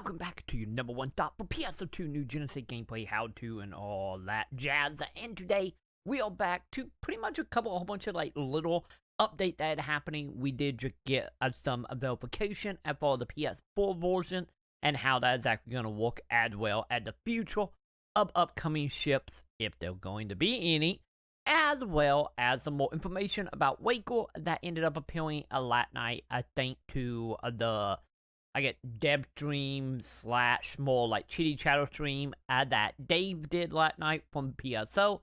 welcome back to your #1 stop for PSO2 New Genesis gameplay, how-to, and all that jazz. And today, we are back to pretty much a whole bunch of, little update that happening. We did just get some verification for the PS4 version, and how that is actually going to work as well as the future of upcoming ships, if there are going to be any, as well as some more information about Waco that ended up appearing last night, I think, to I get dev stream / more like chitty chatter stream that Dave did last night from PSO.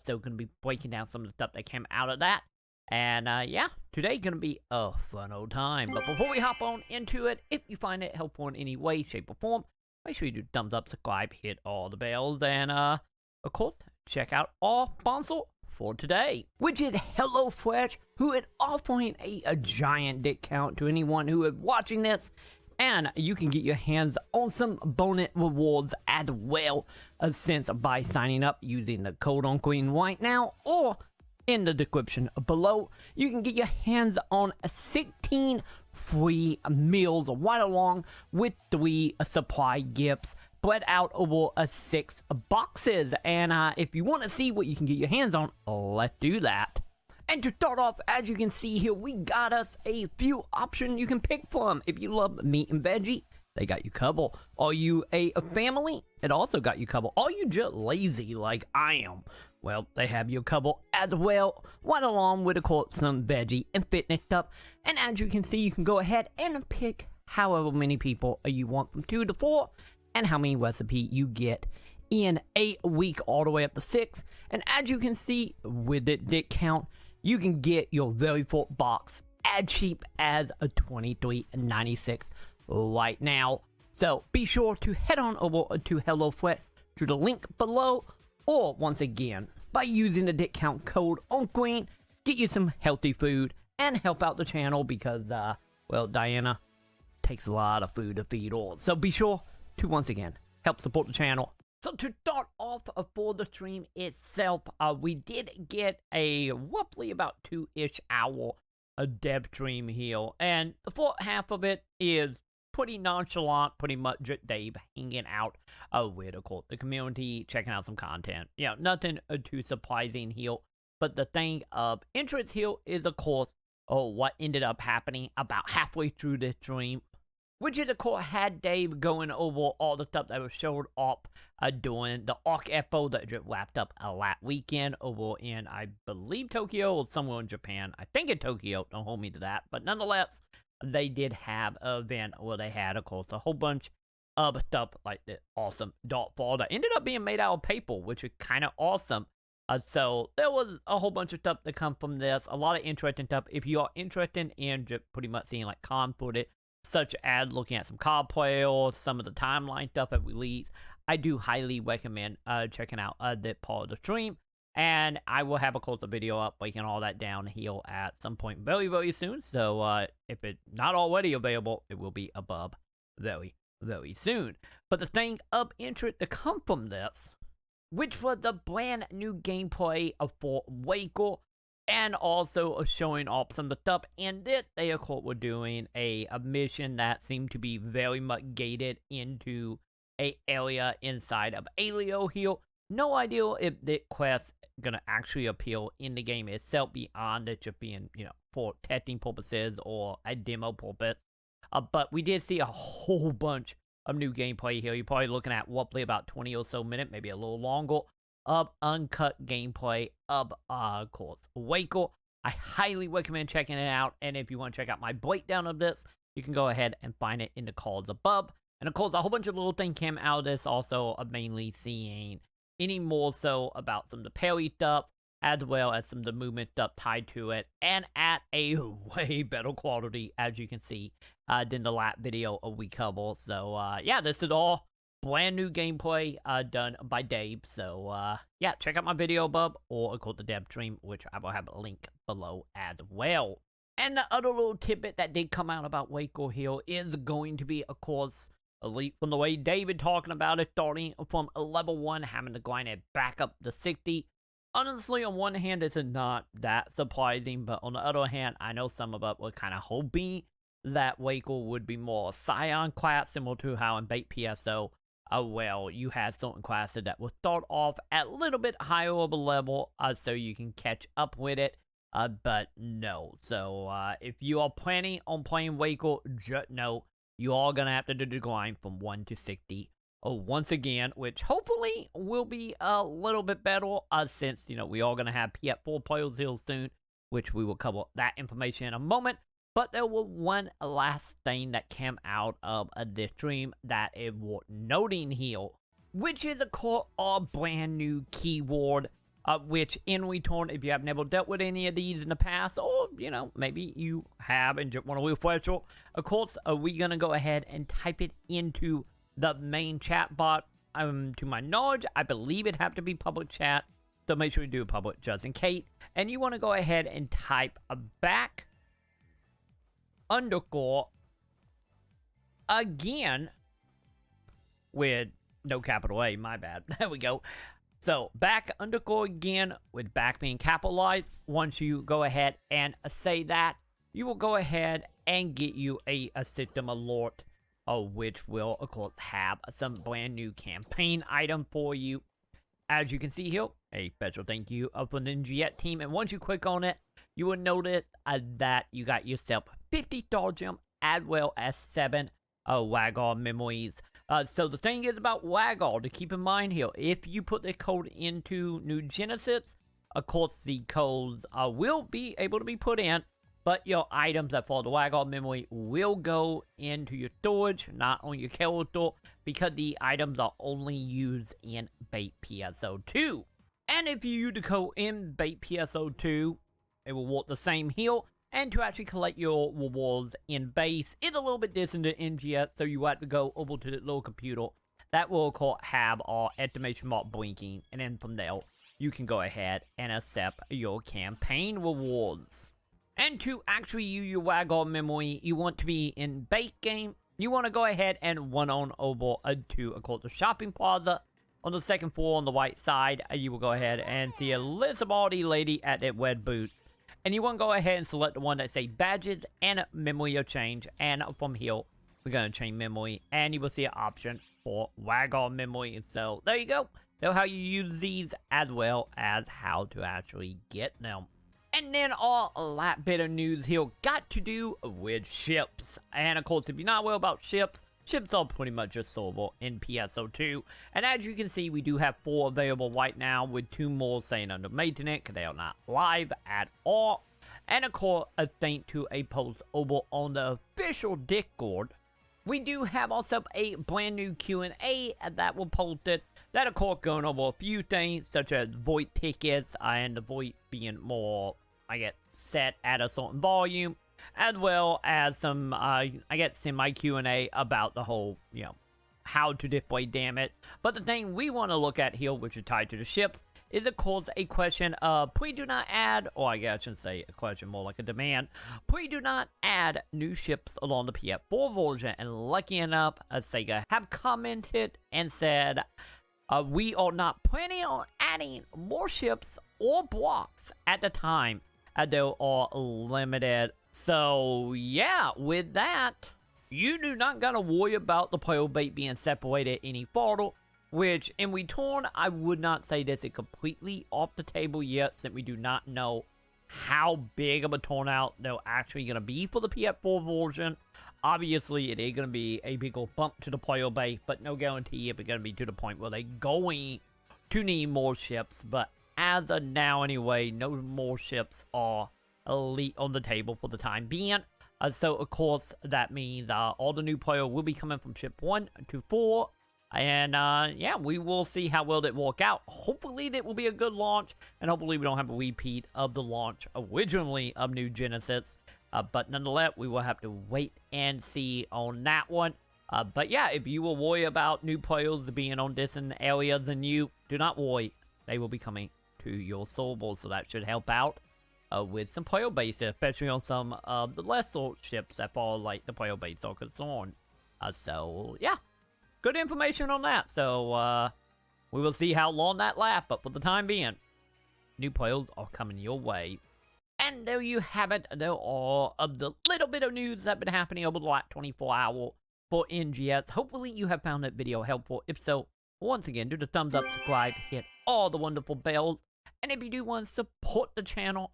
So gonna be breaking down some of the stuff that came out of that. And yeah, today gonna be a fun old time. But before we hop on into it, if you find it helpful in any way, shape, or form, make sure you do thumbs up, subscribe, hit all the bells, and of course, check out our sponsor for today, which is HelloFresh, who is offering a giant discount to anyone who is watching this. And you can get your hands on some bonus rewards as well, since by signing up using the code on screen right now or in the description below. You can get your hands on 16 free meals right along with 3 supply gifts spread out over 6 boxes. And if you want to see what you can get your hands on, let's do that. And to start off, as you can see here, we got us a few options you can pick from. If you love meat and veggie, they got you covered. Are you a family? It also got you covered. Are you just lazy like I am? Well, they have you covered as well, right along with, of course, some veggie and fitness stuff. And as you can see, you can go ahead and pick however many people you want from 2 to 4, and how many recipes you get in a week all the way up to 6. And as you can see, with the discount, you can get your very first box as cheap as a $23.96 right now. So be sure to head on over to HelloFresh through the link below, or once again, by using the discount code on screen, get you some healthy food and help out the channel because, well, Diana takes a lot of food to feed all. So be sure to, once again, help support the channel. So to start off for the stream itself, we did get a roughly about 2-ish hour dev stream here, and the first half of it is pretty nonchalant, pretty much just Dave hanging out with, of course, the community, checking out some content. You know, nothing too surprising here, but the thing of interest here is, of course, what ended up happening about halfway through the stream, which is, of course, had Dave going over all the stuff that was showed up during the Arc Expo that just wrapped up last weekend over in, I believe, Tokyo or somewhere in Japan. I think in Tokyo, don't hold me to that. But nonetheless, they did have an event where they had, of course, a whole bunch of stuff like the awesome Dartfall that ended up being made out of paper, which is kind of awesome. So there was a whole bunch of stuff that come from this, a lot of interesting stuff. If you are interested in just pretty much seeing like con footage, such as looking at some card play or some of the timeline stuff that we leave, I do highly recommend checking out that part of the stream. And I will have, of course, a video up breaking all that down here at some point very, very soon. So if it's not already available, it will be above very, very soon. But the thing of interest to come from this, which was the brand new gameplay for Waco, and also showing off some of the stuff, and that they, of course, were doing a mission that seemed to be very much gated into a area inside of Alio here. No idea if the quest gonna actually appear in the game itself beyond it just being, you know, for testing purposes or a demo purpose. But we did see a whole bunch of new gameplay here. You're probably looking at roughly about 20 or so minutes, maybe a little longer, of uncut gameplay of course, Waco. I highly recommend checking it out, and if you want to check out my breakdown of this, you can go ahead and find it in the cards above. And of course, a whole bunch of little things came out of this, also mainly seeing any more so about some of the parry stuff, as well as some of the movement stuff tied to it, and at a way better quality, as you can see, than the last video we covered. So yeah, this is all brand new gameplay done by Dave. So yeah, check out my video above, or of course the dev stream, which I will have a link below as well. And the other little tidbit that did come out about Waco here is going to be, of course, elite from the way David talking about it, starting from level 1, having to grind it back up to 60. Honestly, on one hand, it's not that surprising, but on the other hand, I know some of us were kind of hoping that Waco would be more Scion class, similar to how in Bait PSO, well, you have certain classes that will start off at a little bit higher of a level, so you can catch up with it. But no. So, if you are planning on playing Waco, just know you are going to have to do the grind from 1 to 60. Once again, which hopefully will be a little bit better, since, we are going to have PS4 players here soon, which we will cover that information in a moment. But there was one last thing that came out of this stream that is worth noting here, which is a brand new keyword, which in return, if you have never dealt with any of these in the past, or, maybe you have and just want to refresh it, of course, we're going to go ahead and type it into the main chat bot. To my knowledge, I believe it have to be public chat, so make sure you do it public just in case. And you want to go ahead and type a back underscore again with no capital A, my bad. There we go. So back underscore again with back being capitalized. Once you go ahead and say that, you will go ahead and get you a system alert, which will of course have some brand new campaign item for you. As you can see here, a special thank you from the NGS team. And once you click on it, you will notice that you got yourself 50 star gem as well as 7 Wagon memories. So the thing is about Wagon, to keep in mind here, if you put the code into New Genesis, of course the codes will be able to be put in, but your items that fall the Wagon memory will go into your storage, not on your character, because the items are only used in Bait PSO2. And if you use the code in Bait PSO2, it will work the same here. And to actually collect your rewards in base, it's a little bit different to NGS, so you have to go over to the little computer. That will have our estimation mark blinking, and then from there, you can go ahead and accept your campaign rewards. And to actually use your Wagon memory, you want to be in base game. You want to go ahead and run on over to, of course, the shopping plaza. On the second floor on the right side, you will go ahead and see a Lizardy lady at that red boot. And you want to go ahead and select the one that say badges and memory will change. And from here, we're going to change memory. And you will see an option for Wagon memory. So there you go. That's how you use these, as well as how to actually get them. And then all that bit of news here got to do with ships. And of course, if you're not aware about ships, ships are pretty much just silver in PSO2. And as you can see, we do have 4 available right now, with 2 more saying under maintenance, because they are not live at all. And of course, a thank to a post over on the official Discord. We do have also a brand new Q&A that will post it. That of course going over a few things, such as void tickets, and the void being more, set at a certain volume. As well as some, semi Q&A about the whole, how to display damage. But the thing we want to look at here, which is tied to the ships, is of course a question of, please do not add, or I guess I shouldn't say a question, more like a demand, please do not add new ships along the PS4 version. And lucky enough, SEGA have commented and said, we are not planning on adding more ships or blocks at the time, as they are limited. So, yeah, with that, you do not gotta worry about the player bait being separated any further, which, in return, I would not say this is completely off the table yet, since we do not know how big of a turnout they're actually gonna be for the PS4 version. Obviously, it is gonna be a big old bump to the player bait, but no guarantee if it's gonna be to the point where they're going to need more ships. But as of now, anyway, no more ships are elite on the table for the time being. So of course that means all the new players will be coming from ship 1 to 4, and yeah, we will see how well it work out. Hopefully that will be a good launch, and hopefully we don't have a repeat of the launch originally of New Genesis, but nonetheless we will have to wait and see on that one. But yeah, if you will worry about new players being on distant areas than you, do not worry, they will be coming to your server, so that should help out with some player base, especially on some of the lesser ships as far as like the player base are concerned. So yeah, good information on that. So we will see how long that lasts, but for the time being, new players are coming your way. And there you have it. There are all of the little bit of news that have been happening over the last 24 hours for NGS. Hopefully you have found that video helpful. If so, once again, do the thumbs up, subscribe, hit all the wonderful bells. And if you do want to support the channel,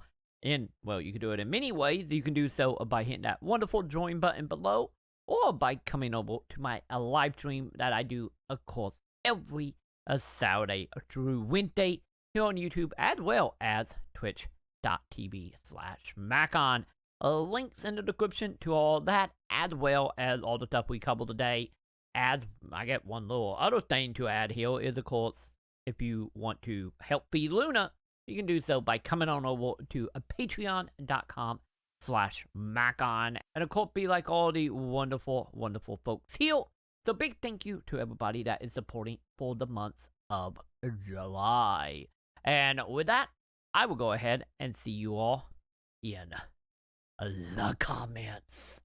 well, you can do it in many ways. You can do so by hitting that wonderful join button below, or by coming over to my live stream that I do, of course, every Saturday through Wednesday here on YouTube, as well as twitch.tv/Maconn. Links in the description to all that, as well as all the stuff we covered today. As I get one little other thing to add here is, of course, if you want to help feed Luna, you can do so by coming on over to patreon.com/Maconn. And of course, be like all the wonderful, wonderful folks here. So big thank you to everybody that is supporting for the months of July. And with that, I will go ahead and see you all in the comments.